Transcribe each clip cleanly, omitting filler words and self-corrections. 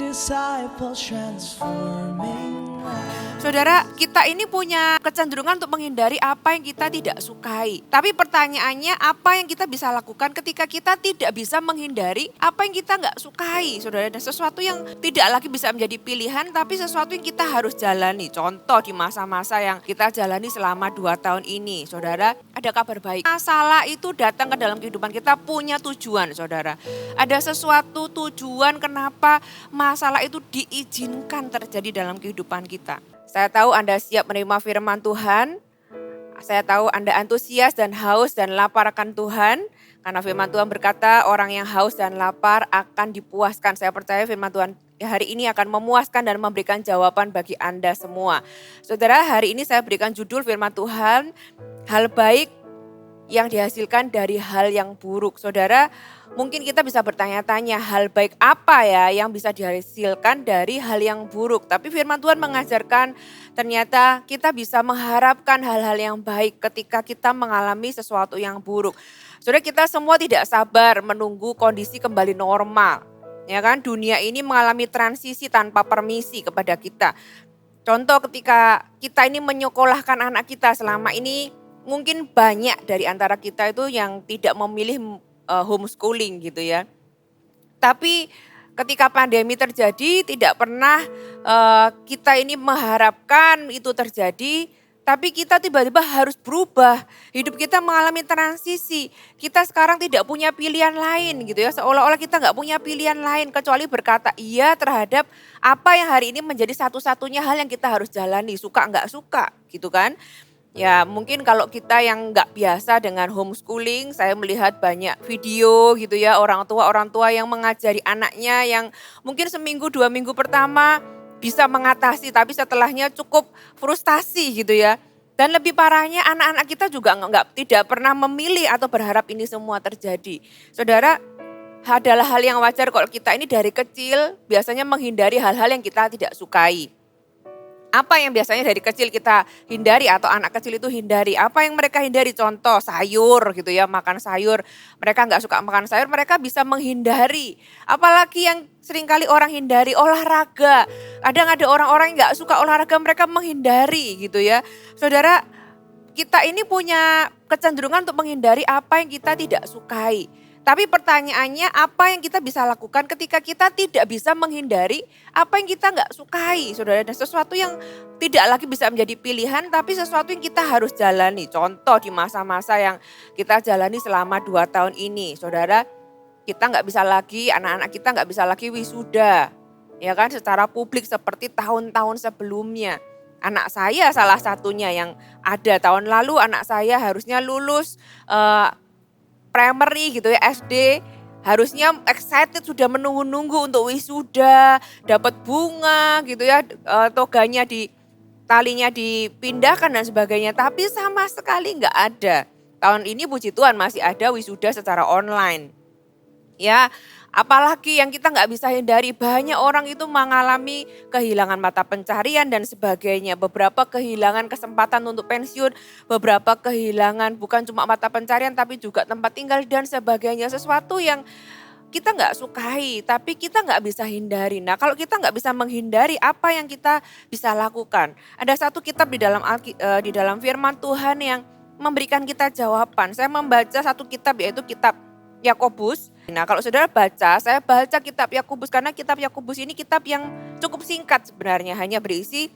disciples transforming lives. Saudara, kita ini punya kecenderungan untuk menghindari apa yang kita tidak sukai. Tapi pertanyaannya, apa yang kita bisa lakukan ketika kita tidak bisa menghindari apa yang kita nggak sukai, saudara. Dan sesuatu yang tidak lagi bisa menjadi pilihan, tapi sesuatu yang kita harus jalani. Contoh di masa-masa yang kita jalani selama 2 tahun ini, saudara, ada kabar baik. Masalah itu datang ke dalam kehidupan kita punya tujuan, saudara. Ada sesuatu tujuan kenapa masalah itu diizinkan terjadi dalam kehidupan kita. Saya tahu Anda siap menerima firman Tuhan. Saya tahu Anda antusias dan haus dan lapar akan Tuhan. Karena firman Tuhan berkata orang yang haus dan lapar akan dipuaskan. Saya percaya firman Tuhan hari ini akan memuaskan dan memberikan jawaban bagi Anda semua. Saudara, hari ini saya berikan judul firman Tuhan, hal baik yang dihasilkan dari hal yang buruk. Saudara, mungkin kita bisa bertanya-tanya hal baik apa ya yang bisa dihasilkan dari hal yang buruk. Tapi firman Tuhan mengajarkan ternyata kita bisa mengharapkan hal-hal yang baik ketika kita mengalami sesuatu yang buruk. Saudara, kita semua tidak sabar menunggu kondisi kembali normal. Ya kan, dunia ini mengalami transisi tanpa permisi kepada kita. Contoh ketika kita ini menyekolahkan anak kita selama ini, mungkin banyak dari antara kita itu yang tidak memilih homeschooling gitu ya. Tapi ketika pandemi terjadi tidak pernah kita ini mengharapkan itu terjadi. Tapi kita tiba-tiba harus berubah. Hidup kita mengalami transisi. Kita sekarang tidak punya pilihan lain gitu ya. Seolah-olah kita gak punya pilihan lain kecuali berkata iya terhadap apa yang hari ini menjadi satu-satunya hal yang kita harus jalani. Suka gak suka gitu kan. Ya mungkin kalau kita yang nggak biasa dengan homeschooling, saya melihat banyak video gitu ya orang tua yang mengajari anaknya yang mungkin seminggu 2 minggu pertama bisa mengatasi tapi setelahnya cukup frustasi gitu ya. Dan lebih parahnya anak-anak kita juga tidak pernah memilih atau berharap ini semua terjadi. Saudara, adalah hal yang wajar kalau kita ini dari kecil biasanya menghindari hal-hal yang kita tidak sukai. Apa yang biasanya dari kecil kita hindari atau anak kecil itu hindari? Apa yang mereka hindari? Contoh sayur gitu ya, makan sayur. Mereka nggak suka makan sayur, mereka bisa menghindari. Apalagi yang seringkali orang hindari, olahraga. Kadang ada orang-orang yang nggak suka olahraga, mereka menghindari gitu ya. Saudara, kita ini punya kecenderungan untuk menghindari apa yang kita tidak sukai. Tapi pertanyaannya apa yang kita bisa lakukan ketika kita tidak bisa menghindari apa yang kita nggak sukai, saudara. Dan sesuatu yang tidak lagi bisa menjadi pilihan tapi sesuatu yang kita harus jalani. Contoh di masa-masa yang kita jalani selama 2 tahun ini, saudara. Kita nggak bisa lagi, anak-anak kita nggak bisa lagi wisuda, ya kan, secara publik seperti tahun-tahun sebelumnya. Anak saya salah satunya yang ada tahun lalu anak saya harusnya lulus primary gitu ya, SD, harusnya excited sudah menunggu-nunggu untuk wisuda, dapat bunga gitu ya, toganya talinya dipindahkan dan sebagainya, tapi sama sekali nggak ada. Tahun ini puji Tuhan masih ada wisuda secara online. Ya, apalagi yang kita nggak bisa hindari, banyak orang itu mengalami kehilangan mata pencarian dan sebagainya. Beberapa kehilangan kesempatan untuk pensiun, beberapa kehilangan bukan cuma mata pencarian tapi juga tempat tinggal dan sebagainya. Sesuatu yang kita nggak sukai tapi kita nggak bisa hindari. Nah kalau kita nggak bisa menghindari apa yang kita bisa lakukan. Ada satu kitab di dalam firman Tuhan yang memberikan kita jawaban. Saya membaca satu kitab yaitu kitab Yakobus. Nah kalau saudara baca, saya baca kitab Yakobus karena kitab Yakobus ini kitab yang cukup singkat sebenarnya. Hanya berisi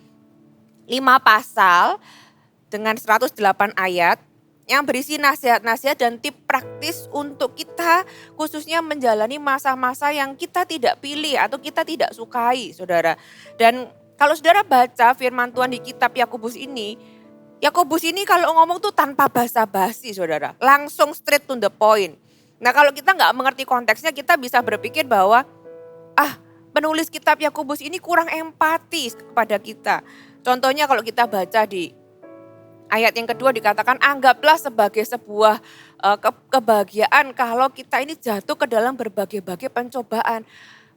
5 pasal dengan 108 ayat yang berisi nasihat-nasihat dan tip praktis untuk kita khususnya menjalani masa-masa yang kita tidak pilih atau kita tidak sukai, saudara. Dan kalau saudara baca firman Tuhan di kitab Yakobus ini kalau ngomong tuh tanpa basa-basi, saudara. Langsung straight to the point. Nah kalau kita nggak mengerti konteksnya kita bisa berpikir bahwa penulis kitab Yakobus ini kurang empati kepada kita. Contohnya kalau kita baca di ayat yang kedua dikatakan anggaplah sebagai sebuah kebahagiaan kalau kita ini jatuh ke dalam berbagai-bagai pencobaan.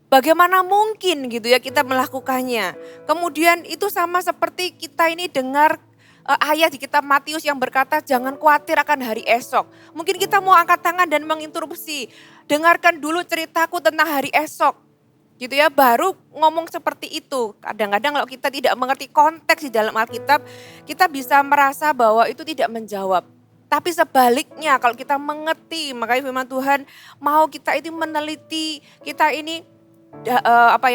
Bagaimana mungkin gitu ya kita melakukannya. Kemudian itu sama seperti kita ini dengar ayat di kitab Matius yang berkata jangan khawatir akan hari esok. Mungkin kita mau angkat tangan dan menginterupsi. Dengarkan dulu ceritaku tentang hari esok. gitu ya, baru ngomong seperti itu. Kadang-kadang kalau kita tidak mengerti konteks di dalam Alkitab, kita bisa merasa bahwa itu tidak menjawab. Tapi sebaliknya kalau kita mengerti, makanya firman Tuhan mau kita ini meneliti, kita ini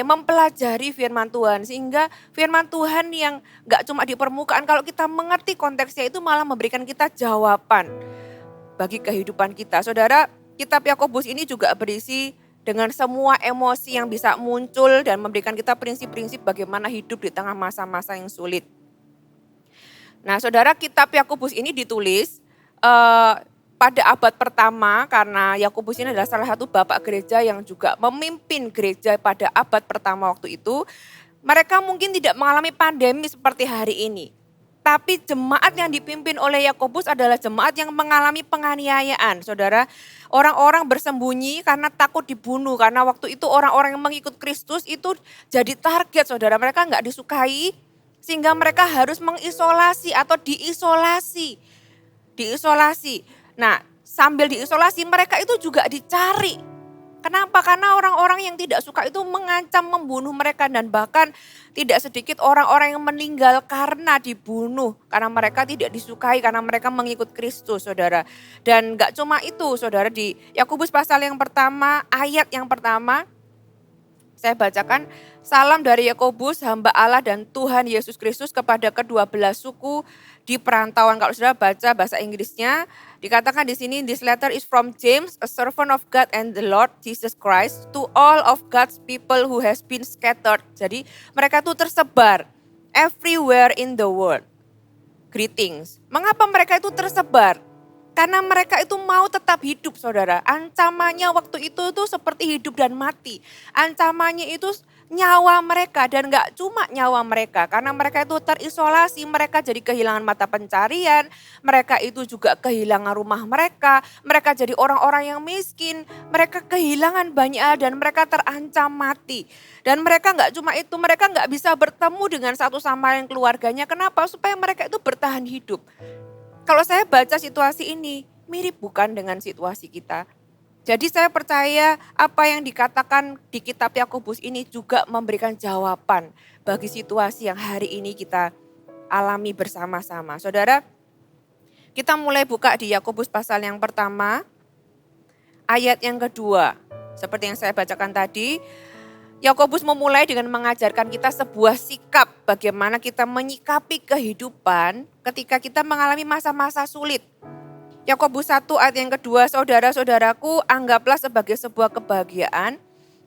mempelajari firman Tuhan, sehingga firman Tuhan yang gak cuma di permukaan, kalau kita mengerti konteksnya itu malah memberikan kita jawaban bagi kehidupan kita. Saudara, kitab Yakobus ini juga berisi dengan semua emosi yang bisa muncul dan memberikan kita prinsip-prinsip bagaimana hidup di tengah masa-masa yang sulit. Nah, saudara, kitab Yakobus ini ditulis pada abad pertama, karena Yakobus ini adalah salah satu bapak gereja yang juga memimpin gereja pada abad pertama waktu itu. Mereka mungkin tidak mengalami pandemi seperti hari ini. Tapi jemaat yang dipimpin oleh Yakobus adalah jemaat yang mengalami penganiayaan, saudara. Orang-orang bersembunyi karena takut dibunuh. Karena waktu itu orang-orang yang mengikut Kristus itu jadi target, saudara. Mereka nggak disukai, sehingga mereka harus mengisolasi atau diisolasi. Nah, sambil diisolasi mereka itu juga dicari. Kenapa? Karena orang-orang yang tidak suka itu mengancam membunuh mereka, dan bahkan tidak sedikit orang-orang yang meninggal karena dibunuh. Karena mereka tidak disukai, karena mereka mengikut Kristus, saudara. Dan gak cuma itu, saudara, di Yakobus pasal yang pertama, ayat yang pertama, saya bacakan, salam dari Yakobus, hamba Allah dan Tuhan Yesus Kristus kepada kedua belah suku di perantauan. Kalau saudara baca bahasa Inggrisnya, dikatakan di sini, this letter is from James, a servant of God and the Lord Jesus Christ, to all of God's people who has been scattered. Jadi mereka itu tersebar everywhere in the world. Greetings. Mengapa mereka itu tersebar? Karena mereka itu mau tetap hidup, saudara. Ancamannya waktu itu tuh seperti hidup dan mati. Ancamannya itu nyawa mereka, dan gak cuma nyawa mereka. Karena mereka itu terisolasi, mereka jadi kehilangan mata pencarian. Mereka itu juga kehilangan rumah mereka. Mereka jadi orang-orang yang miskin. Mereka kehilangan banyak hal dan mereka terancam mati. Dan mereka gak cuma itu, mereka gak bisa bertemu dengan satu sama lain keluarganya. Kenapa? Supaya mereka itu bertahan hidup. Kalau saya baca situasi ini, mirip bukan dengan situasi kita. Jadi saya percaya apa yang dikatakan di kitab Yakobus ini juga memberikan jawaban bagi situasi yang hari ini kita alami bersama-sama. Saudara, kita mulai buka di Yakobus pasal yang pertama, ayat yang kedua. Seperti yang saya bacakan tadi, Yakobus memulai dengan mengajarkan kita sebuah sikap bagaimana kita menyikapi kehidupan ketika kita mengalami masa-masa sulit. Yakobus 1 ayat yang kedua, saudara-saudaraku, anggaplah sebagai sebuah kebahagiaan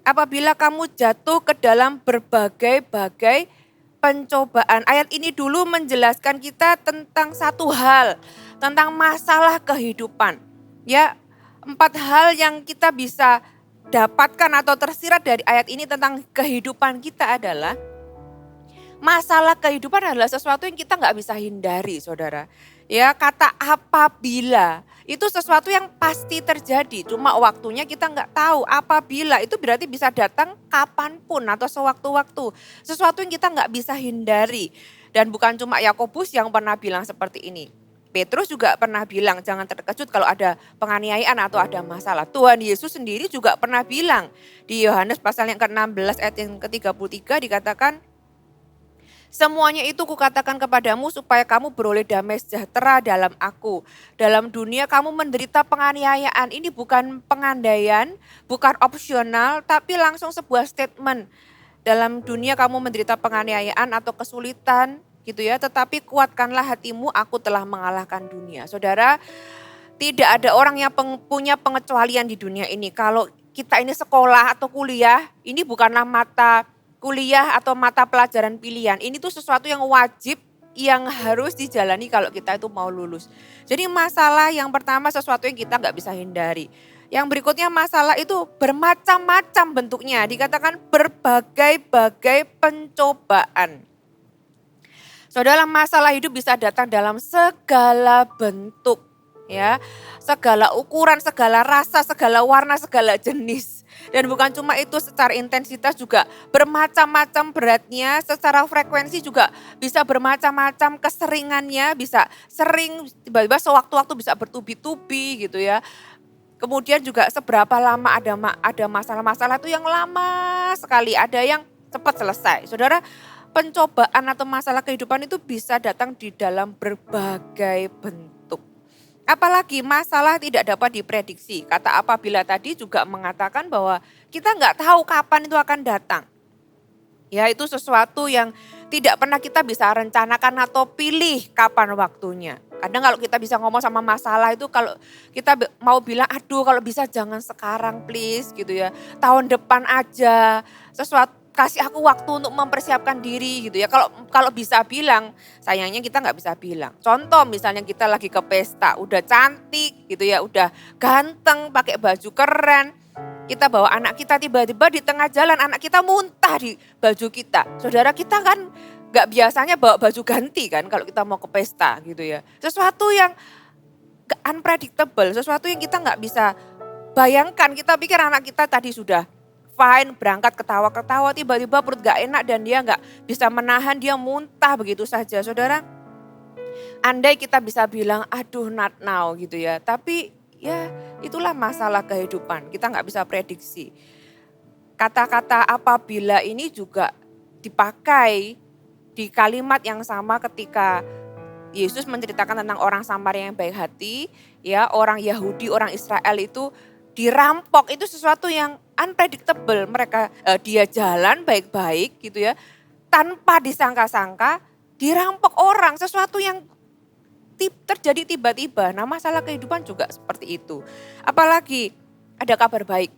apabila kamu jatuh ke dalam berbagai-bagai pencobaan. Ayat ini dulu menjelaskan kita tentang satu hal, tentang masalah kehidupan. Ya, 4 hal yang kita bisa dapatkan atau tersirat dari ayat ini tentang kehidupan kita adalah masalah kehidupan adalah sesuatu yang kita nggak bisa hindari, saudara. Ya, kata apabila itu sesuatu yang pasti terjadi, cuma waktunya kita nggak tahu. Apabila itu berarti bisa datang kapanpun atau sewaktu-waktu. Sesuatu yang kita nggak bisa hindari. Dan bukan cuma Yakobus yang pernah bilang seperti ini. Petrus juga pernah bilang jangan terkejut kalau ada penganiayaan atau ada masalah. Tuhan Yesus sendiri juga pernah bilang di Yohanes pasal yang ke-16 ayat yang ke-33 dikatakan, semuanya itu kukatakan kepadamu supaya kamu beroleh damai sejahtera dalam aku. Dalam dunia kamu menderita penganiayaan. Ini bukan pengandaian, bukan opsional, tapi langsung sebuah statement. Dalam dunia kamu menderita penganiayaan atau kesulitan gitu ya, tetapi kuatkanlah hatimu, aku telah mengalahkan dunia. Saudara, tidak ada orang yang punya pengecualian di dunia ini. Kalau kita ini sekolah atau kuliah, ini bukanlah mata kuliah atau mata pelajaran pilihan. Ini tuh sesuatu yang wajib, yang harus dijalani kalau kita itu mau lulus. Jadi masalah yang pertama sesuatu yang kita gak bisa hindari. Yang berikutnya masalah itu bermacam-macam bentuknya. Dikatakan berbagai-bagai pencobaan. Saudara, masalah hidup bisa datang dalam segala bentuk, ya, segala ukuran, segala rasa, segala warna, segala jenis. Dan bukan cuma itu, secara intensitas juga bermacam-macam beratnya, secara frekuensi juga bisa bermacam-macam keseringannya, bisa sering, tiba-tiba sewaktu-waktu bisa bertubi-tubi gitu ya. Kemudian juga seberapa lama ada masalah-masalah itu yang lama sekali, ada yang cepat selesai. Saudara, pencobaan atau masalah kehidupan itu bisa datang di dalam berbagai bentuk. Apalagi masalah tidak dapat diprediksi. Kata apabila tadi juga mengatakan bahwa kita nggak tahu kapan itu akan datang. Ya, itu sesuatu yang tidak pernah kita bisa rencanakan atau pilih kapan waktunya. Kadang kalau kita bisa ngomong sama masalah itu, kalau kita mau bilang, aduh kalau bisa jangan sekarang please gitu ya. Tahun depan aja, sesuatu kasih aku waktu untuk mempersiapkan diri gitu ya. Kalau bisa bilang, sayangnya kita nggak bisa bilang. Contoh misalnya kita lagi ke pesta, udah cantik gitu ya, udah ganteng, pakai baju keren. Kita bawa anak kita, tiba-tiba di tengah jalan anak kita muntah di baju kita. Saudara, kita kan gak biasanya bawa baju ganti kan kalau kita mau ke pesta gitu ya. Sesuatu yang unpredictable, sesuatu yang kita gak bisa bayangkan. Kita pikir anak kita tadi sudah fine, berangkat ketawa-ketawa, tiba-tiba perut gak enak dan dia gak bisa menahan, dia muntah begitu saja. Saudara, andai kita bisa bilang aduh not now gitu ya, tapi ya itulah masalah kehidupan, kita nggak bisa prediksi. Kata-kata apabila ini juga dipakai di kalimat yang sama ketika Yesus menceritakan tentang orang Samaria yang baik hati, ya orang Yahudi, orang Israel itu dirampok, itu sesuatu yang unpredictable. Dia jalan baik-baik gitu ya, tanpa disangka-sangka dirampok orang, sesuatu yang terjadi tiba-tiba. Nah, masalah kehidupan juga seperti itu. Apalagi ada kabar baik.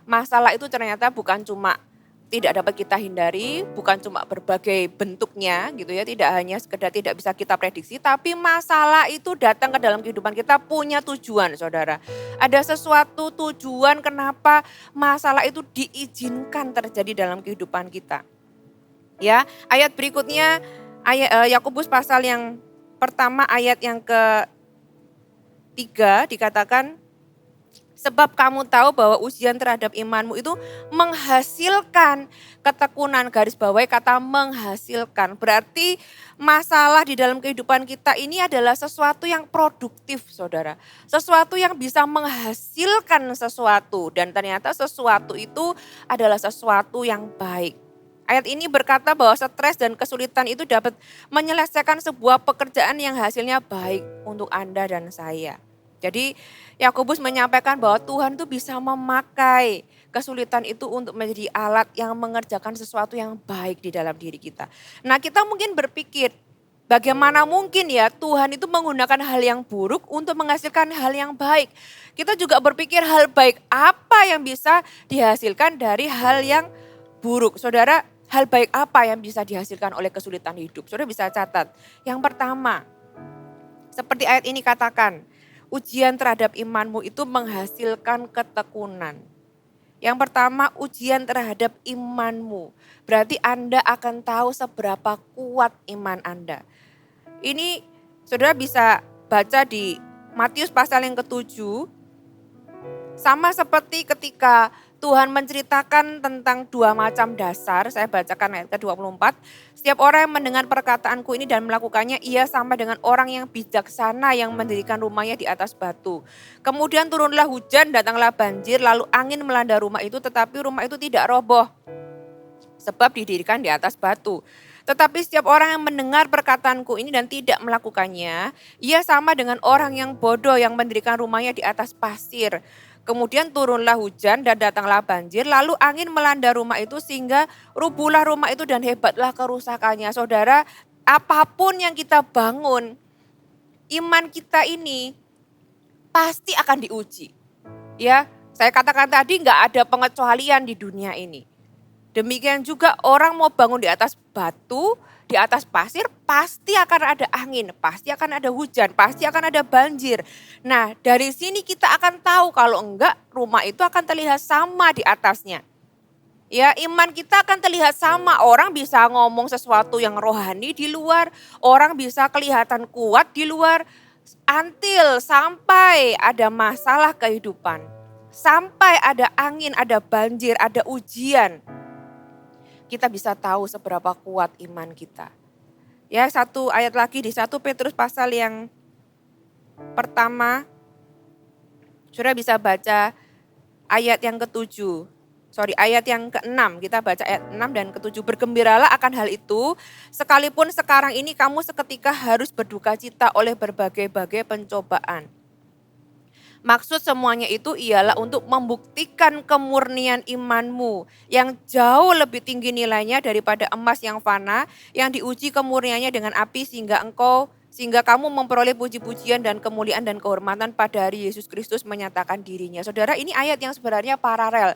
Masalah itu ternyata bukan cuma tidak dapat kita hindari, bukan cuma berbagai bentuknya gitu ya, tidak hanya sekedar tidak bisa kita prediksi, tapi masalah itu datang ke dalam kehidupan kita punya tujuan, Saudara. Ada sesuatu tujuan kenapa masalah itu diizinkan terjadi dalam kehidupan kita. Ya, ayat berikutnya ayat Yakobus pasal yang pertama ayat yang ke-3 dikatakan, sebab kamu tahu bahwa ujian terhadap imanmu itu menghasilkan ketekunan, garis bawahi kata menghasilkan. Berarti masalah di dalam kehidupan kita ini adalah sesuatu yang produktif, Saudara. Sesuatu yang bisa menghasilkan sesuatu dan ternyata sesuatu itu adalah sesuatu yang baik. Ayat ini berkata bahwa stres dan kesulitan itu dapat menyelesaikan sebuah pekerjaan yang hasilnya baik untuk Anda dan saya. Jadi Yakobus menyampaikan bahwa Tuhan itu bisa memakai kesulitan itu untuk menjadi alat yang mengerjakan sesuatu yang baik di dalam diri kita. Nah, kita mungkin berpikir, bagaimana mungkin ya Tuhan itu menggunakan hal yang buruk untuk menghasilkan hal yang baik. Kita juga berpikir hal baik apa yang bisa dihasilkan dari hal yang buruk. Saudara, hal baik apa yang bisa dihasilkan oleh kesulitan hidup? Saudara bisa catat. Yang pertama, seperti ayat ini katakan, ujian terhadap imanmu itu menghasilkan ketekunan. Yang pertama, ujian terhadap imanmu. Berarti Anda akan tahu seberapa kuat iman Anda. Ini saudara bisa baca di Matius pasal yang ke-7. Sama seperti ketika Tuhan menceritakan tentang dua macam dasar, saya bacakan ayat ke-24. Setiap orang yang mendengar perkataanku ini dan melakukannya, ia sama dengan orang yang bijaksana yang mendirikan rumahnya di atas batu. Kemudian turunlah hujan, datanglah banjir, lalu angin melanda rumah itu, tetapi rumah itu tidak roboh, sebab didirikan di atas batu. Tetapi setiap orang yang mendengar perkataanku ini dan tidak melakukannya, ia sama dengan orang yang bodoh yang mendirikan rumahnya di atas pasir. Kemudian turunlah hujan dan datanglah banjir, lalu angin melanda rumah itu sehingga rubuhlah rumah itu dan hebatlah kerusakannya. Saudara, apapun yang kita bangun, iman kita ini pasti akan diuji. Ya, saya katakan tadi nggak ada pengecualian di dunia ini. Demikian juga orang mau bangun di atas batu, di atas pasir, pasti akan ada angin, pasti akan ada hujan, pasti akan ada banjir. Nah, dari sini kita akan tahu kalau enggak rumah itu akan terlihat sama di atasnya. Ya, iman kita akan terlihat sama. Orang bisa ngomong sesuatu yang rohani di luar, orang bisa kelihatan kuat di luar, until sampai ada masalah kehidupan. Sampai ada angin, ada banjir, ada ujian. Kita bisa tahu seberapa kuat iman kita. Ya, satu ayat lagi di 1 Petrus pasal yang pertama Saudara bisa baca ayat yang ayat yang ke-6, kita baca ayat 6 dan ke-7. Bergembiralah akan hal itu, sekalipun sekarang ini kamu seketika harus berduka cita oleh berbagai-bagai pencobaan. Maksud semuanya itu ialah untuk membuktikan kemurnian imanmu yang jauh lebih tinggi nilainya daripada emas yang fana, yang diuji kemurniannya dengan api sehingga kamu memperoleh puji-pujian dan kemuliaan dan kehormatan pada hari Yesus Kristus menyatakan dirinya. Saudara, ini ayat yang sebenarnya paralel.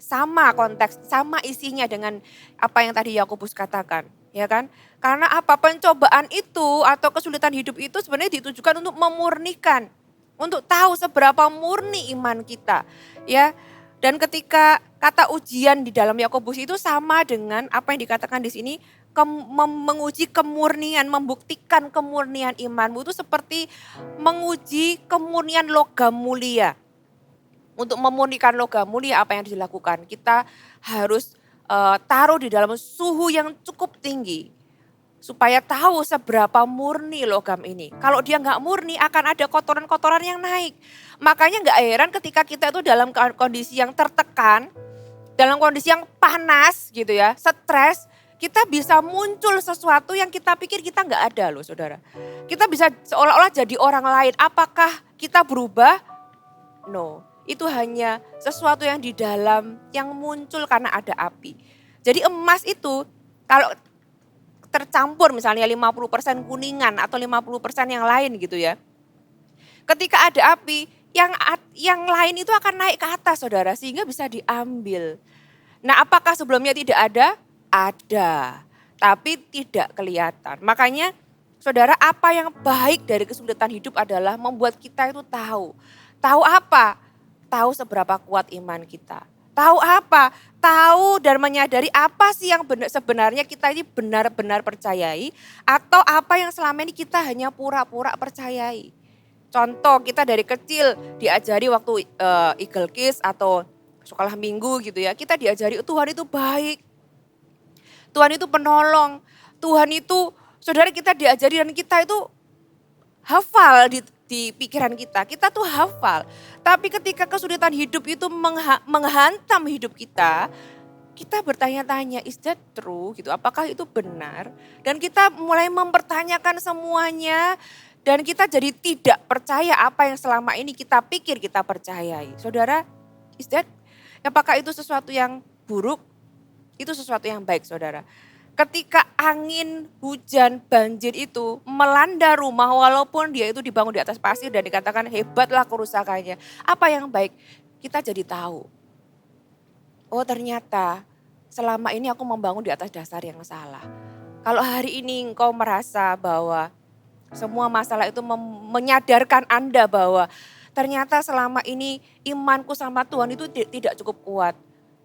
Sama konteks, sama isinya dengan apa yang tadi Yakobus katakan, ya kan? Karena apa? Pencobaan itu atau kesulitan hidup itu sebenarnya ditujukan untuk memurnikan, untuk tahu seberapa murni iman kita, ya. Dan ketika kata ujian di dalam Yakobus itu sama dengan apa yang dikatakan di sini, menguji kemurnian, membuktikan kemurnian imanmu itu seperti menguji kemurnian logam mulia. Untuk memurnikan logam mulia apa yang dilakukan? Kita harus taruh di dalam suhu yang cukup tinggi supaya tahu seberapa murni logam ini. Kalau dia nggak murni akan ada kotoran-kotoran yang naik. Makanya nggak heran ketika kita itu dalam kondisi yang tertekan, dalam kondisi yang panas gitu ya, stres, kita bisa muncul sesuatu yang kita pikir kita nggak ada loh saudara. Kita bisa seolah-olah jadi orang lain. Apakah kita berubah? No, itu hanya sesuatu yang di dalam yang muncul karena ada api. Jadi emas itu kalau tercampur misalnya 50% kuningan atau 50% yang lain gitu ya. Ketika ada api, yang lain itu akan naik ke atas saudara sehingga bisa diambil. Nah apakah sebelumnya tidak ada? Ada, tapi tidak kelihatan. Makanya saudara apa yang baik dari kesulitan hidup adalah membuat kita itu tahu. Tahu apa? Tahu seberapa kuat iman kita. Tahu apa? Tahu dan menyadari apa sih yang sebenarnya kita ini benar-benar percayai atau apa yang selama ini kita hanya pura-pura percayai. Contoh kita dari kecil diajari waktu Eagle Kids atau sekolah minggu gitu ya. Kita diajari Tuhan itu baik. Tuhan itu penolong. Tuhan itu saudara kita diajari dan kita itu hafal di pikiran kita. Kita tuh hafal. Tapi ketika kesulitan hidup itu menghantam hidup kita bertanya-tanya, is that true gitu? Apakah itu benar? Dan kita mulai mempertanyakan semuanya dan kita jadi tidak percaya apa yang selama ini kita pikir kita percayai. Saudara, apakah itu sesuatu yang buruk? Itu sesuatu yang baik saudara. Ketika angin, hujan, banjir itu melanda rumah walaupun dia itu dibangun di atas pasir dan dikatakan hebatlah kerusakannya. Apa yang baik? Kita jadi tahu. Oh ternyata selama ini aku membangun di atas dasar yang salah. Kalau hari ini engkau merasa bahwa semua masalah itu menyadarkan Anda bahwa ternyata selama ini imanku sama Tuhan itu tidak cukup kuat.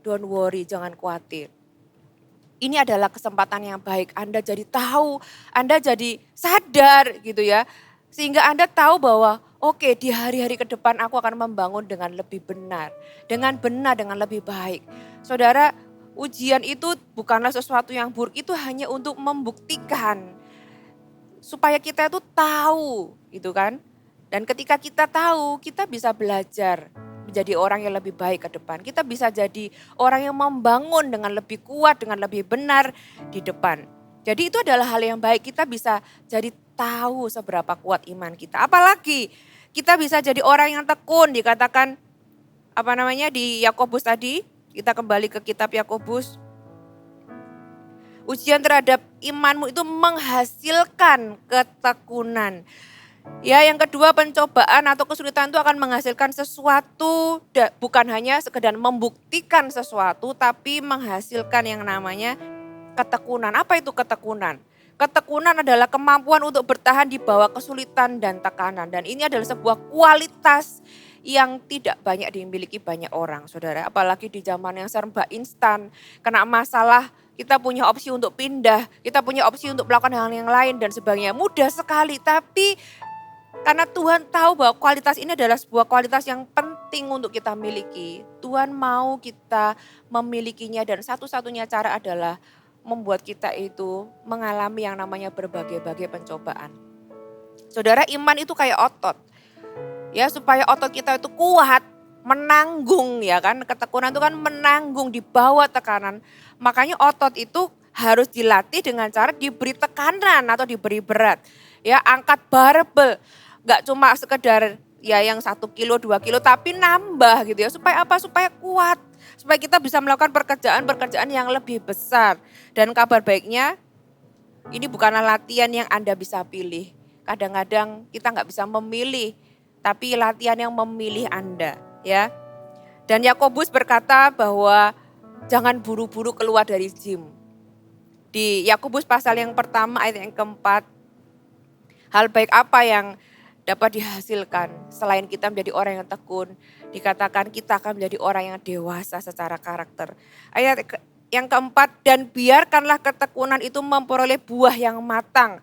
Don't worry, jangan khawatir. Ini adalah kesempatan yang baik. Anda jadi tahu, Anda jadi sadar gitu ya. Sehingga Anda tahu bahwa oke, di hari-hari ke depan aku akan membangun dengan lebih benar. Dengan benar, dengan lebih baik. Saudara, ujian itu bukanlah sesuatu yang buruk. Itu hanya untuk membuktikan. Supaya kita itu tahu gitu kan. Dan ketika kita tahu, kita bisa belajar menjadi orang yang lebih baik ke depan. Kita bisa jadi orang yang membangun dengan lebih kuat, dengan lebih benar di depan. Jadi itu adalah hal yang baik. Kita bisa jadi tahu seberapa kuat iman kita. Apalagi kita bisa jadi orang yang tekun. Dikatakan di Yakobus tadi. Kita kembali ke kitab Yakobus. Ujian terhadap imanmu itu menghasilkan ketekunan. Ya, yang kedua pencobaan atau kesulitan itu akan menghasilkan sesuatu, bukan hanya sekedar membuktikan sesuatu, tapi menghasilkan yang namanya ketekunan. Apa itu ketekunan? Ketekunan adalah kemampuan untuk bertahan di bawah kesulitan dan tekanan. Dan ini adalah sebuah kualitas yang tidak banyak dimiliki banyak orang, saudara. Apalagi di zaman yang serba instan, kena masalah, kita punya opsi untuk pindah, kita punya opsi untuk melakukan hal yang lain dan sebagainya. Mudah sekali, tapi karena Tuhan tahu bahwa kualitas ini adalah sebuah kualitas yang penting untuk kita miliki. Tuhan mau kita memilikinya dan satu-satunya cara adalah membuat kita itu mengalami yang namanya berbagai-bagai pencobaan. Saudara, iman itu kayak otot. Ya, supaya otot kita itu kuat, menanggung ya kan. Ketekunan itu kan menanggung di bawah tekanan. Makanya otot itu harus dilatih dengan cara diberi tekanan atau diberi berat. Ya, angkat barbel. Gak cuma sekedar ya yang 1 kilo, 2 kilo, tapi nambah gitu ya. Supaya apa? Supaya kuat. Supaya kita bisa melakukan pekerjaan-pekerjaan yang lebih besar. Dan kabar baiknya, ini bukanlah latihan yang Anda bisa pilih. Kadang-kadang kita nggak bisa memilih, tapi latihan yang memilih Anda, ya. Dan Yakobus berkata bahwa jangan buru-buru keluar dari gym. Di Yakobus pasal yang pertama ayat yang keempat, hal baik apa yang dapat dihasilkan selain kita menjadi orang yang tekun, dikatakan kita akan menjadi orang yang dewasa secara karakter. Ayat yang keempat, dan biarkanlah ketekunan itu memperoleh buah yang matang,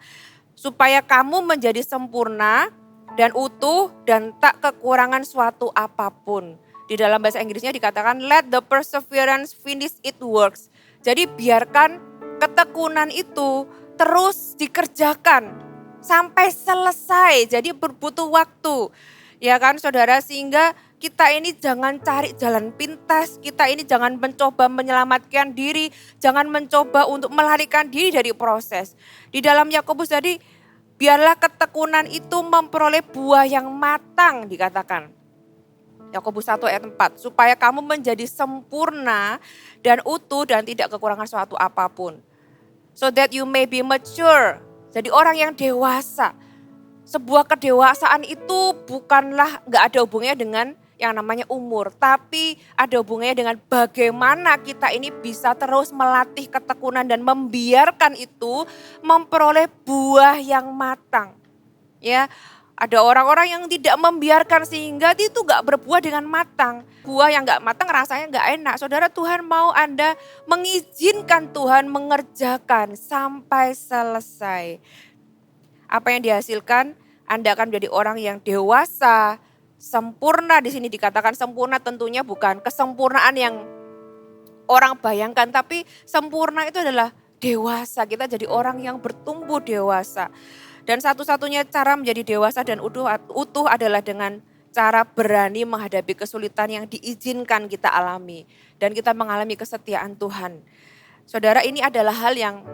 supaya kamu menjadi sempurna dan utuh dan tak kekurangan suatu apapun. Di dalam bahasa Inggrisnya dikatakan let the perseverance finish its works. Jadi biarkan ketekunan itu terus dikerjakan sampai selesai. Jadi butuh waktu. Ya kan saudara, sehingga kita ini jangan cari jalan pintas, kita ini jangan mencoba menyelamatkan diri, jangan mencoba untuk melarikan diri dari proses. Di dalam Yakobus tadi, biarlah ketekunan itu memperoleh buah yang matang dikatakan. Yakobus 1 ayat 4, supaya kamu menjadi sempurna dan utuh dan tidak kekurangan suatu apapun. So that you may be mature, jadi orang yang dewasa. Sebuah kedewasaan itu bukanlah gak ada hubungannya dengan yang namanya umur. Tapi ada hubungannya dengan bagaimana kita ini bisa terus melatih ketekunan dan membiarkan itu memperoleh buah yang matang. Ya, ada orang-orang yang tidak membiarkan sehingga itu gak berbuah dengan matang. Buah yang gak matang rasanya gak enak. Saudara, Tuhan mau Anda mengizinkan Tuhan mengerjakan sampai selesai. Apa yang dihasilkan, Anda akan menjadi orang yang dewasa, sempurna. Di sini dikatakan sempurna tentunya bukan kesempurnaan yang orang bayangkan, tapi sempurna itu adalah dewasa. Kita jadi orang yang bertumbuh dewasa. Dan satu-satunya cara menjadi dewasa dan utuh adalah dengan cara berani menghadapi kesulitan yang diizinkan kita alami. Dan kita mengalami kesetiaan Tuhan. Saudara, ini adalah hal yang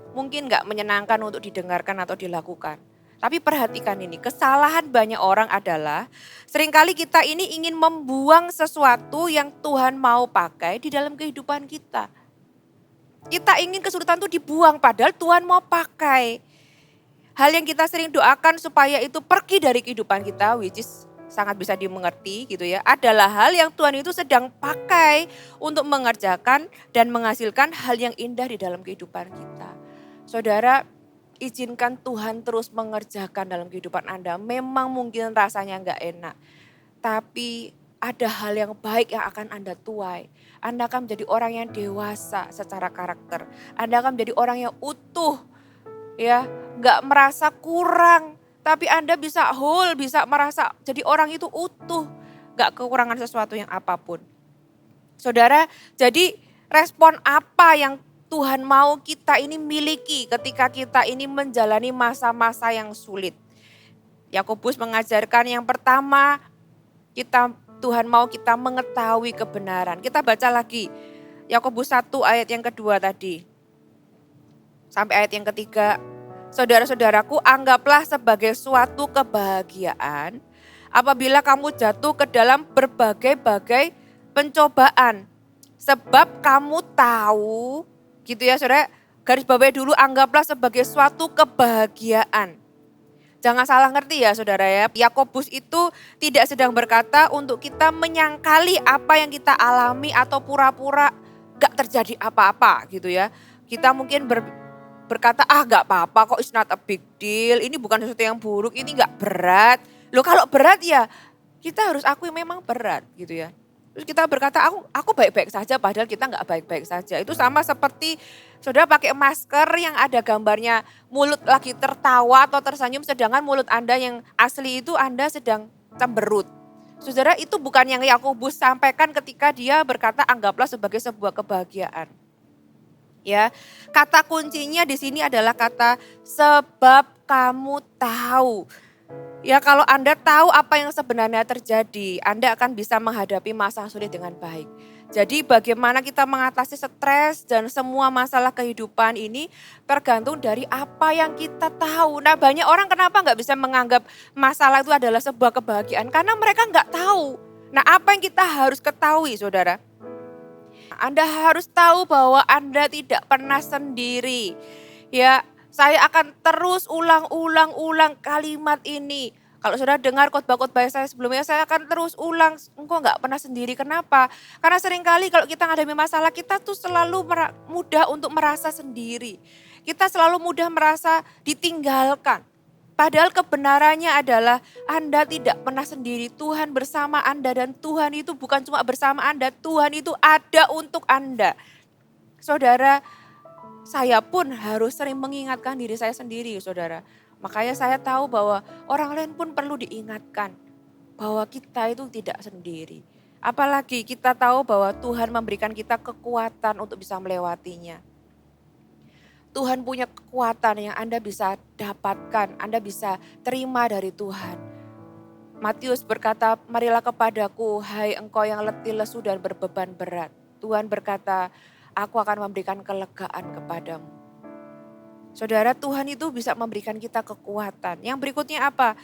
mungkin gak menyenangkan untuk didengarkan atau dilakukan. Tapi perhatikan ini, kesalahan banyak orang adalah seringkali kita ini ingin membuang sesuatu yang Tuhan mau pakai di dalam kehidupan kita. Kita ingin kesulitan itu dibuang padahal Tuhan mau pakai. Hal yang kita sering doakan supaya itu pergi dari kehidupan kita, which is sangat bisa dimengerti gitu ya, adalah hal yang Tuhan itu sedang pakai untuk mengerjakan dan menghasilkan hal yang indah di dalam kehidupan kita. Saudara, izinkan Tuhan terus mengerjakan dalam kehidupan Anda. Memang mungkin rasanya gak enak, tapi ada hal yang baik yang akan Anda tuai. Anda akan menjadi orang yang dewasa secara karakter. Anda akan menjadi orang yang utuh, ya, gak merasa kurang. Tapi Anda bisa whole, bisa merasa jadi orang itu utuh. Gak kekurangan sesuatu yang apapun. Saudara, jadi respon apa yang Tuhan mau kita ini miliki ketika kita ini menjalani masa-masa yang sulit. Yakobus mengajarkan yang pertama, Tuhan mau kita mengetahui kebenaran. Kita baca lagi Yakobus 1 ayat yang kedua tadi. Sampai ayat yang ketiga. Saudara-saudaraku, anggaplah sebagai suatu kebahagiaan apabila kamu jatuh ke dalam berbagai-bagai pencobaan. Sebab kamu tahu, gitu ya saudara, garis bawahi dulu, anggaplah sebagai suatu kebahagiaan. Jangan salah ngerti ya saudara ya, Yakobus itu tidak sedang berkata untuk kita menyangkali apa yang kita alami atau pura-pura gak terjadi apa-apa gitu ya. Kita mungkin berkata gak apa-apa kok, it's not a big deal, ini bukan sesuatu yang buruk, ini gak berat. Loh kalau berat ya kita harus akui memang berat gitu ya. Terus kita berkata aku baik-baik saja padahal kita gak baik-baik saja. Itu sama seperti saudara pakai masker yang ada gambarnya mulut lagi tertawa atau tersenyum sedangkan mulut Anda yang asli itu Anda sedang cemberut. Saudara, itu bukan yang Yakobus sampaikan ketika dia berkata anggaplah sebagai sebuah kebahagiaan. Ya, kata kuncinya di sini adalah kata sebab kamu tahu. Ya kalau Anda tahu apa yang sebenarnya terjadi, Anda akan bisa menghadapi masa sulit dengan baik. Jadi bagaimana kita mengatasi stres dan semua masalah kehidupan ini tergantung dari apa yang kita tahu. Nah banyak orang kenapa nggak bisa menganggap masalah itu adalah sebuah kebahagiaan? Karena mereka nggak tahu. Nah apa yang kita harus ketahui saudara? Anda harus tahu bahwa Anda tidak pernah sendiri. Ya, saya akan terus ulang kalimat ini. Kalau sudah dengar khotbah-khotbah saya sebelumnya, saya akan terus ulang, engkau nggak pernah sendiri. Kenapa? Karena seringkali kalau kita menghadapi masalah, kita tuh selalu mudah untuk merasa sendiri. Kita selalu mudah merasa ditinggalkan. Padahal kebenarannya adalah Anda tidak pernah sendiri. Tuhan bersama Anda dan Tuhan itu bukan cuma bersama Anda, Tuhan itu ada untuk Anda. Saudara, saya pun harus sering mengingatkan diri saya sendiri, saudara. Makanya saya tahu bahwa orang lain pun perlu diingatkan bahwa kita itu tidak sendiri. Apalagi kita tahu bahwa Tuhan memberikan kita kekuatan untuk bisa melewatinya. Tuhan punya kekuatan yang Anda bisa dapatkan, Anda bisa terima dari Tuhan. Matius berkata, marilah kepadaku, hai engkau yang letih, lesu dan berbeban berat. Tuhan berkata, aku akan memberikan kelegaan kepadamu. Saudara, Tuhan itu bisa memberikan kita kekuatan. Yang berikutnya apa?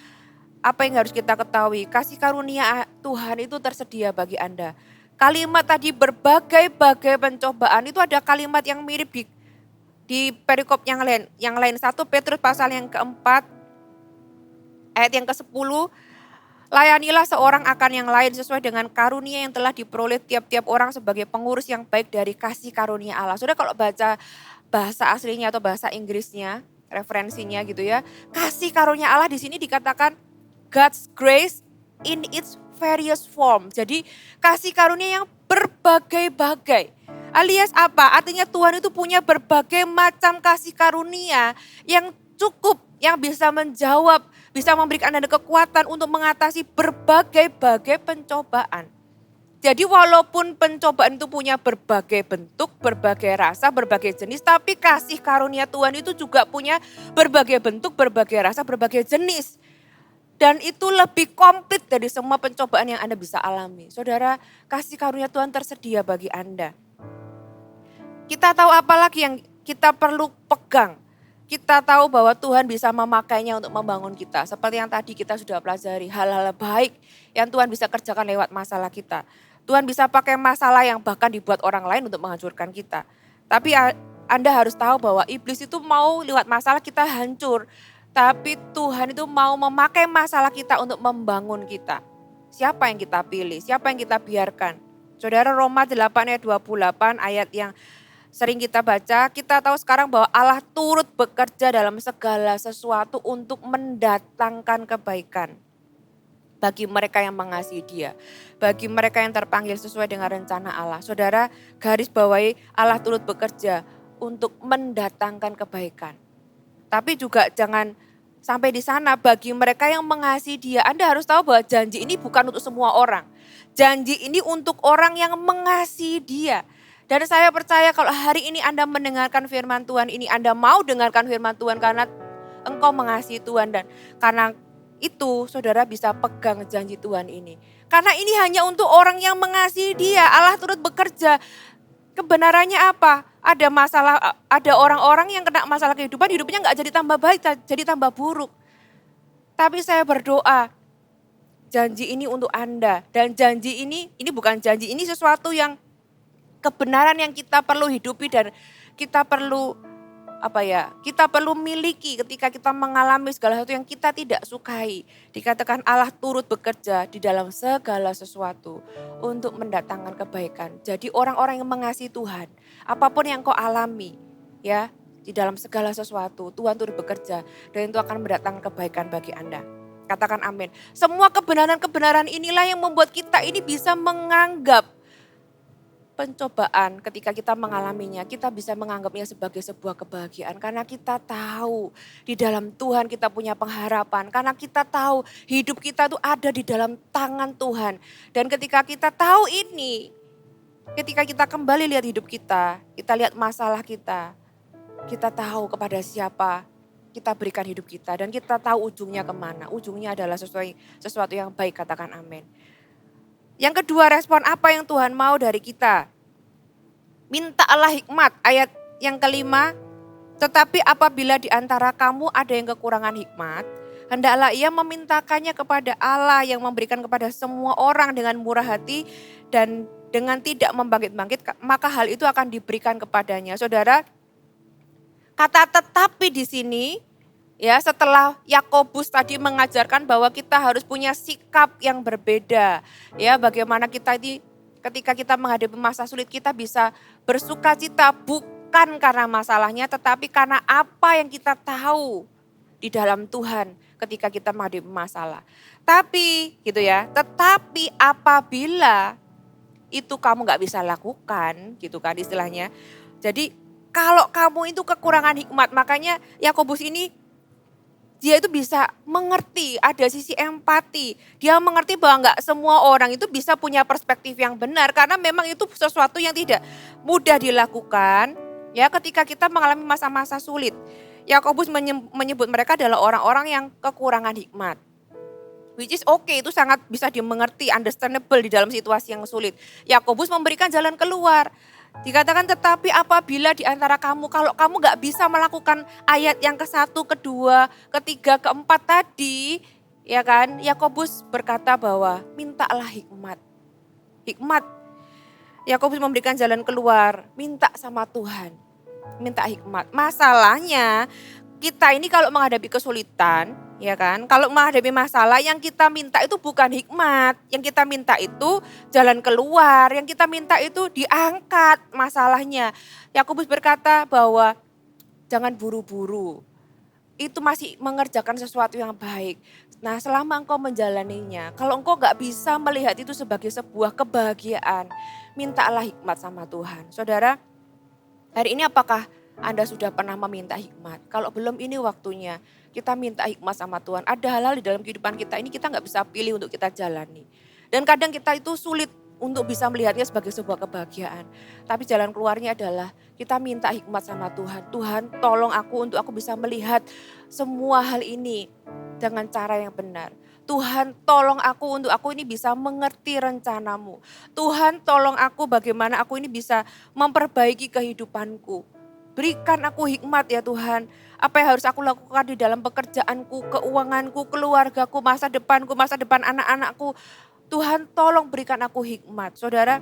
Apa yang harus kita ketahui? Kasih karunia Tuhan itu tersedia bagi Anda. Kalimat tadi berbagai-bagai pencobaan itu ada kalimat yang mirip di perikop yang lain. Yang lain 1 Petrus pasal yang keempat ayat yang ke-10. Layanilah seorang akan yang lain sesuai dengan karunia yang telah diperoleh tiap-tiap orang sebagai pengurus yang baik dari kasih karunia Allah. Sudah kalau baca bahasa aslinya atau bahasa Inggrisnya, referensinya gitu ya. Kasih karunia Allah di sini dikatakan God's grace in its various form. Jadi kasih karunia yang berbagai-bagai. Alias apa? Artinya Tuhan itu punya berbagai macam kasih karunia yang cukup, yang bisa menjawab, bisa memberikan Anda kekuatan untuk mengatasi berbagai-bagai pencobaan. Jadi walaupun pencobaan itu punya berbagai bentuk, berbagai rasa, berbagai jenis, tapi kasih karunia Tuhan itu juga punya berbagai bentuk, berbagai rasa, berbagai jenis. Dan itu lebih komplit dari semua pencobaan yang Anda bisa alami. Saudara, kasih karunia Tuhan tersedia bagi Anda. Kita tahu apa lagi yang kita perlu pegang. Kita tahu bahwa Tuhan bisa memakainya untuk membangun kita. Seperti yang tadi kita sudah pelajari, hal-hal baik yang Tuhan bisa kerjakan lewat masalah kita. Tuhan bisa pakai masalah yang bahkan dibuat orang lain untuk menghancurkan kita. Tapi Anda harus tahu bahwa iblis itu mau lewat masalah kita hancur. Tapi Tuhan itu mau memakai masalah kita untuk membangun kita. Siapa yang kita pilih? Siapa yang kita biarkan? Saudara, Roma 8 ayat 28 ayat yang sering kita baca, kita tahu sekarang bahwa Allah turut bekerja dalam segala sesuatu untuk mendatangkan kebaikan bagi mereka yang mengasihi Dia, bagi mereka yang terpanggil sesuai dengan rencana Allah. Saudara, garis bawahi Allah turut bekerja untuk mendatangkan kebaikan. Tapi juga jangan sampai di sana, bagi mereka yang mengasihi Dia. Anda harus tahu bahwa janji ini bukan untuk semua orang. Janji ini untuk orang yang mengasihi Dia. Dan saya percaya kalau hari ini Anda mendengarkan firman Tuhan ini, Anda mau dengarkan firman Tuhan karena engkau mengasihi Tuhan. Dan karena itu saudara bisa pegang janji Tuhan ini. Karena ini hanya untuk orang yang mengasihi Dia. Allah turut bekerja. Kebenarannya apa? Ada masalah, ada orang-orang yang kena masalah kehidupan, hidupnya gak jadi tambah baik, jadi tambah buruk. Tapi saya berdoa, janji ini untuk Anda. Dan janji ini bukan janji, ini sesuatu yang kebenaran yang kita perlu hidupi dan kita perlu kita perlu miliki ketika kita mengalami segala sesuatu yang kita tidak sukai. Dikatakan Allah turut bekerja di dalam segala sesuatu untuk mendatangkan kebaikan. Jadi orang-orang yang mengasihi Tuhan, apapun yang kau alami ya, di dalam segala sesuatu Tuhan turut bekerja dan itu akan mendatangkan kebaikan bagi Anda. Katakan amin. Semua kebenaran-kebenaran inilah yang membuat kita ini bisa menganggap pencobaan ketika kita mengalaminya, kita bisa menganggapnya sebagai sebuah kebahagiaan. Karena kita tahu di dalam Tuhan kita punya pengharapan. Karena kita tahu hidup kita itu ada di dalam tangan Tuhan. Dan ketika kita tahu ini, ketika kita kembali lihat hidup kita lihat masalah kita tahu kepada siapa kita berikan hidup kita dan kita tahu ujungnya kemana. Ujungnya adalah sesuatu yang baik, katakan amin. Yang kedua, respon apa yang Tuhan mau dari kita? Mintalah hikmat, ayat yang kelima. Tetapi apabila di antara kamu ada yang kekurangan hikmat, hendaklah ia memintakannya kepada Allah yang memberikan kepada semua orang dengan murah hati dan dengan tidak membangkit-bangkit, maka hal itu akan diberikan kepadanya. Saudara, kata tetapi di sini, ya, setelah Yakobus tadi mengajarkan bahwa kita harus punya sikap yang berbeda, ya, bagaimana kita ini ketika kita menghadapi masa sulit kita bisa bersukacita bukan karena masalahnya, tetapi karena apa yang kita tahu di dalam Tuhan ketika kita menghadapi masalah. Tapi gitu ya, tetapi apabila itu kamu gak bisa lakukan gitu kan istilahnya. Jadi kalau kamu itu kekurangan hikmat, makanya Yakobus ini dia itu bisa mengerti, ada sisi empati. Dia mengerti bahwa gak semua orang itu bisa punya perspektif yang benar karena memang itu sesuatu yang tidak mudah dilakukan ya ketika kita mengalami masa-masa sulit. Yakobus menyebut mereka adalah orang-orang yang kekurangan hikmat. Which is okay, itu sangat bisa dimengerti, understandable di dalam situasi yang sulit. Yakobus memberikan jalan keluar. Dikatakan tetapi apabila di antara kamu, kalau kamu gak bisa melakukan ayat yang ke-1, ke-2, ke-3, ke-4 tadi, ya kan, Yakobus berkata bahwa mintalah hikmat. Hikmat, Yakobus memberikan jalan keluar, minta sama Tuhan, minta hikmat. Masalahnya kita ini kalau menghadapi kesulitan, ya kan, kalau menghadapi masalah yang kita minta itu bukan hikmat, yang kita minta itu jalan keluar, yang kita minta itu diangkat masalahnya. Yakobus berkata bahwa jangan buru-buru, itu masih mengerjakan sesuatu yang baik. Nah, selama engkau menjalaninya, kalau engkau gak bisa melihat itu sebagai sebuah kebahagiaan, mintalah hikmat sama Tuhan. Saudara, hari ini apakah Anda sudah pernah meminta hikmat? Kalau belum, ini waktunya kita minta hikmat sama Tuhan. Ada hal-hal di dalam kehidupan kita ini kita gak bisa pilih untuk kita jalani. Dan kadang kita itu sulit untuk bisa melihatnya sebagai sebuah kebahagiaan. Tapi jalan keluarnya adalah kita minta hikmat sama Tuhan. Tuhan, tolong aku untuk aku bisa melihat semua hal ini dengan cara yang benar. Tuhan, tolong aku untuk aku ini bisa mengerti rencanamu. Tuhan, tolong aku bagaimana aku ini bisa memperbaiki kehidupanku. Berikan aku hikmat ya Tuhan. Apa yang harus aku lakukan di dalam pekerjaanku, keuanganku, keluargaku, masa depan anak-anakku. Tuhan, tolong berikan aku hikmat. Saudara,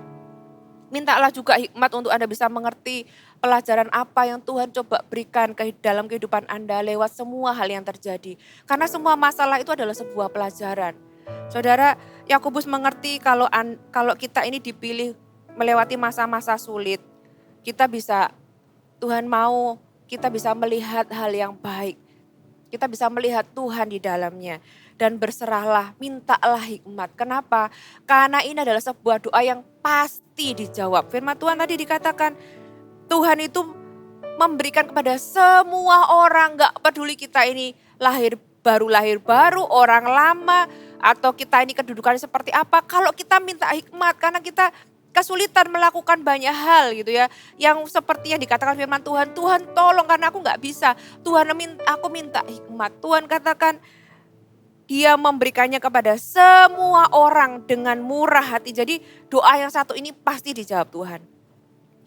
mintalah juga hikmat untuk Anda bisa mengerti pelajaran apa yang Tuhan coba berikan dalam kehidupan Anda lewat semua hal yang terjadi. Karena semua masalah itu adalah sebuah pelajaran. Saudara, Yakobus mengerti kalau kita ini dipilih melewati masa-masa sulit, Tuhan mau kita bisa melihat hal yang baik. Kita bisa melihat Tuhan di dalamnya. Dan berserahlah, mintalah hikmat. Kenapa? Karena ini adalah sebuah doa yang pasti dijawab. Firman Tuhan tadi dikatakan, Tuhan itu memberikan kepada semua orang, gak peduli kita ini lahir baru, orang lama, atau kita ini kedudukannya seperti apa. Kalau kita minta hikmat, karena kita kesulitan melakukan banyak hal gitu ya. Yang seperti yang dikatakan firman Tuhan, Tuhan tolong karena aku gak bisa. Tuhan, aku minta hikmat. Tuhan katakan Dia memberikannya kepada semua orang dengan murah hati. Jadi doa yang satu ini pasti dijawab Tuhan.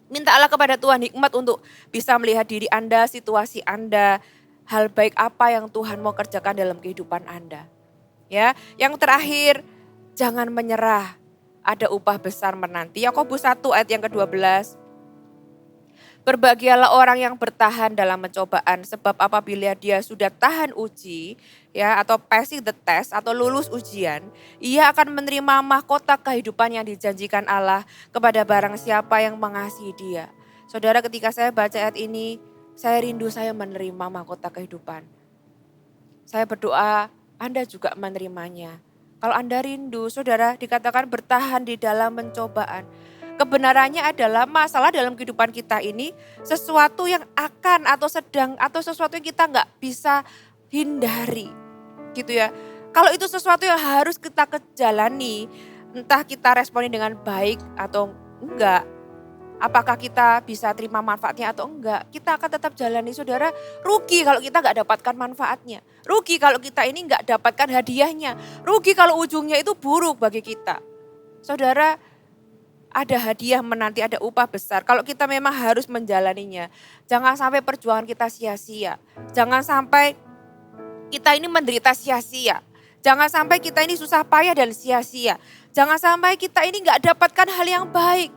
Mintalah kepada Tuhan hikmat untuk bisa melihat diri Anda, situasi Anda, hal baik apa yang Tuhan mau kerjakan dalam kehidupan Anda. Ya, yang terakhir, jangan menyerah. Ada upah besar menanti. Yakobus 1 ayat yang ke-12. Berbahagialah orang yang bertahan dalam pencobaan, sebab apabila dia sudah tahan uji, ya, atau passing the test atau lulus ujian, ia akan menerima mahkota kehidupan yang dijanjikan Allah kepada barang siapa yang mengasihi Dia. Saudara, ketika saya baca ayat ini, saya rindu saya menerima mahkota kehidupan. Saya berdoa Anda juga menerimanya. Kalau Anda rindu, saudara, dikatakan bertahan di dalam pencobaan. Kebenarannya adalah masalah dalam kehidupan kita ini sesuatu yang akan atau sesuatu yang kita nggak bisa hindari, gitu ya. Kalau itu sesuatu yang harus kita jalani, entah kita responi dengan baik atau enggak, Apakah kita bisa terima manfaatnya atau enggak? Kita akan tetap jalani, saudara. Rugi kalau kita nggak dapatkan manfaatnya. Rugi kalau kita ini nggak dapatkan hadiahnya. Rugi kalau ujungnya itu buruk bagi kita. Saudara, ada hadiah menanti, ada upah besar. Kalau kita memang harus menjalaninya. Jangan sampai perjuangan kita sia-sia. Jangan sampai kita ini menderita sia-sia. Jangan sampai kita ini susah payah dan sia-sia. Jangan sampai kita ini nggak dapatkan hal yang baik.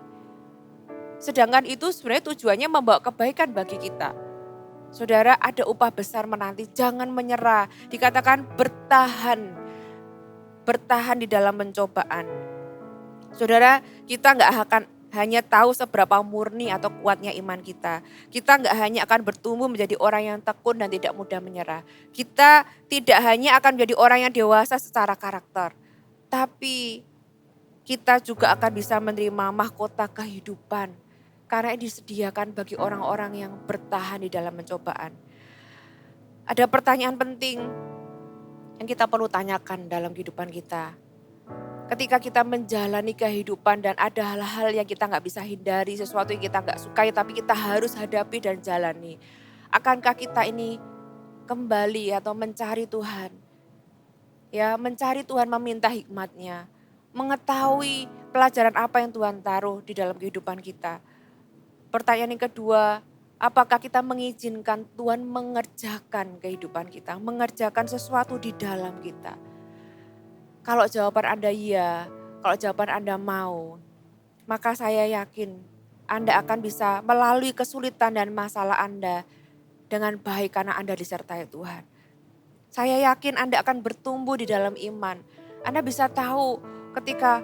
Sedangkan itu sebenarnya tujuannya membawa kebaikan bagi kita. Saudara, ada upah besar menanti, jangan menyerah. Dikatakan bertahan, bertahan di dalam pencobaan. Saudara, kita nggak akan hanya tahu seberapa murni atau kuatnya iman kita. Kita nggak hanya akan bertumbuh menjadi orang yang tekun dan tidak mudah menyerah. Kita tidak hanya akan menjadi orang yang dewasa secara karakter. Tapi kita juga akan bisa menerima mahkota kehidupan. Karena ini disediakan bagi orang-orang yang bertahan di dalam pencobaan. Ada pertanyaan penting yang kita perlu tanyakan dalam kehidupan kita. Ketika kita menjalani kehidupan dan ada hal-hal yang kita nggak bisa hindari, sesuatu yang kita nggak sukai tapi kita harus hadapi dan jalani. Akankah kita ini kembali atau mencari Tuhan? Ya, mencari Tuhan, meminta hikmat-Nya, mengetahui pelajaran apa yang Tuhan taruh di dalam kehidupan kita. Pertanyaan yang kedua, apakah kita mengizinkan Tuhan mengerjakan kehidupan kita, mengerjakan sesuatu di dalam kita? Kalau jawaban Anda iya, kalau jawaban Anda mau, maka saya yakin Anda akan bisa melalui kesulitan dan masalah Anda dengan baik karena Anda disertai Tuhan. Saya yakin Anda akan bertumbuh di dalam iman. Anda bisa tahu ketika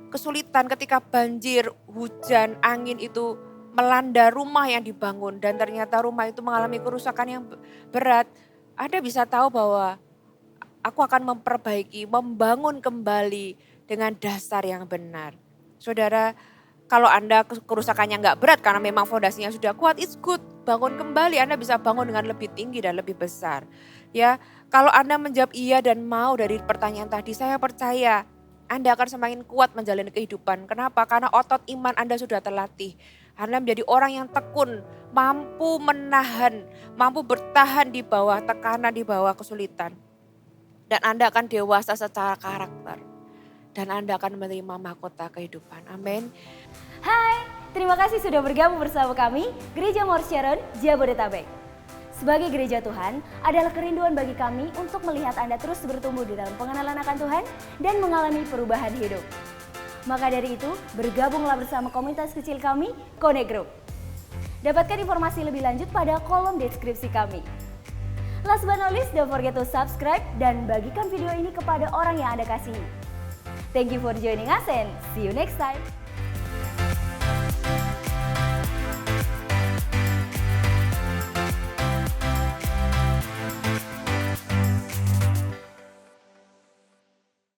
kesulitan, ketika banjir, hujan, angin itu melanda rumah yang dibangun dan ternyata rumah itu mengalami kerusakan yang berat. Anda bisa tahu bahwa aku akan memperbaiki, membangun kembali dengan dasar yang benar. Saudara, kalau Anda kerusakannya nggak berat karena memang fondasinya sudah kuat, it's good. Bangun kembali, Anda bisa bangun dengan lebih tinggi dan lebih besar. Ya, kalau Anda menjawab iya dan mau dari pertanyaan tadi, saya percaya Anda akan semakin kuat menjalani kehidupan. Kenapa? Karena otot iman Anda sudah terlatih. Anda menjadi orang yang tekun, mampu menahan, mampu bertahan di bawah tekanan, di bawah kesulitan. Dan Anda akan dewasa secara karakter. Dan Anda akan menerima mahkota kehidupan. Amin. Hai, terima kasih sudah bergabung bersama kami, Gereja Mount Sharon, Jabodetabek. Sebagai gereja Tuhan, adalah kerinduan bagi kami untuk melihat Anda terus bertumbuh di dalam pengenalan akan Tuhan dan mengalami perubahan hidup. Maka dari itu, bergabunglah bersama komunitas kecil kami, Connect Group. Dapatkan informasi lebih lanjut pada kolom deskripsi kami. Last but not least, don't forget to subscribe dan bagikan video ini kepada orang yang Anda kasihi. Thank you for joining us and see you next time.